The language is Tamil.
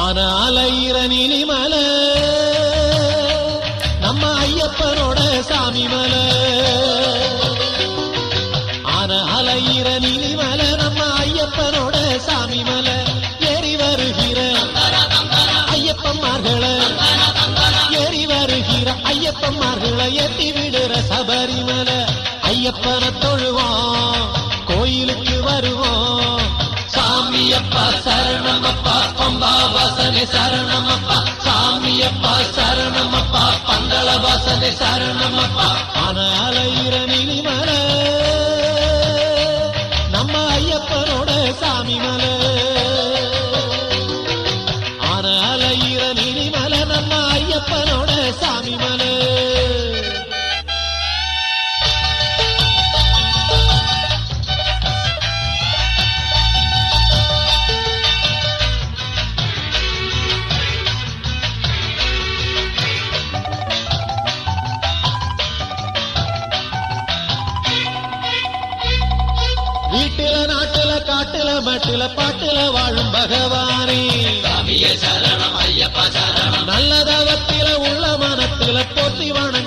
ஆன அலையிற நீலிமலை நம்ம ஐயப்பனோட சாமி மலை. ஆன அலையிற நீலிமலை நம்ம ஐயப்பனோட சாமி மலை. ஏறி வருகிற ஐயப்பன்மார்களை ஏறி வருகிற ஐயப்பன்மார்களை எட்டி விடுற சபரிமலை. ஐயப்பனை தொழுவோம் கோயிலுக்கு வருவோம். சாமியப்பா சரணமப்பா பம்பா வாசனை சரணமப்பா. சாமியப்பா சரணமப்பா பந்தள வாசனை சரணமப்பா. ஆன அலையிற நீலிமலை நம்ம ஐயப்பனோட சாமி மலை. ஆன அலையிற நீலிமலை நம்ம ஐயப்பனோட சாமி மலை. வீட்டில நாட்டுல காட்டுல மட்டுல பாட்டுல வாழும் பகவானே சாமியே சரணம் ஐயப்பா சரணம். நல்ல தவத்தில உள்ள மனத்தில போற்றி வண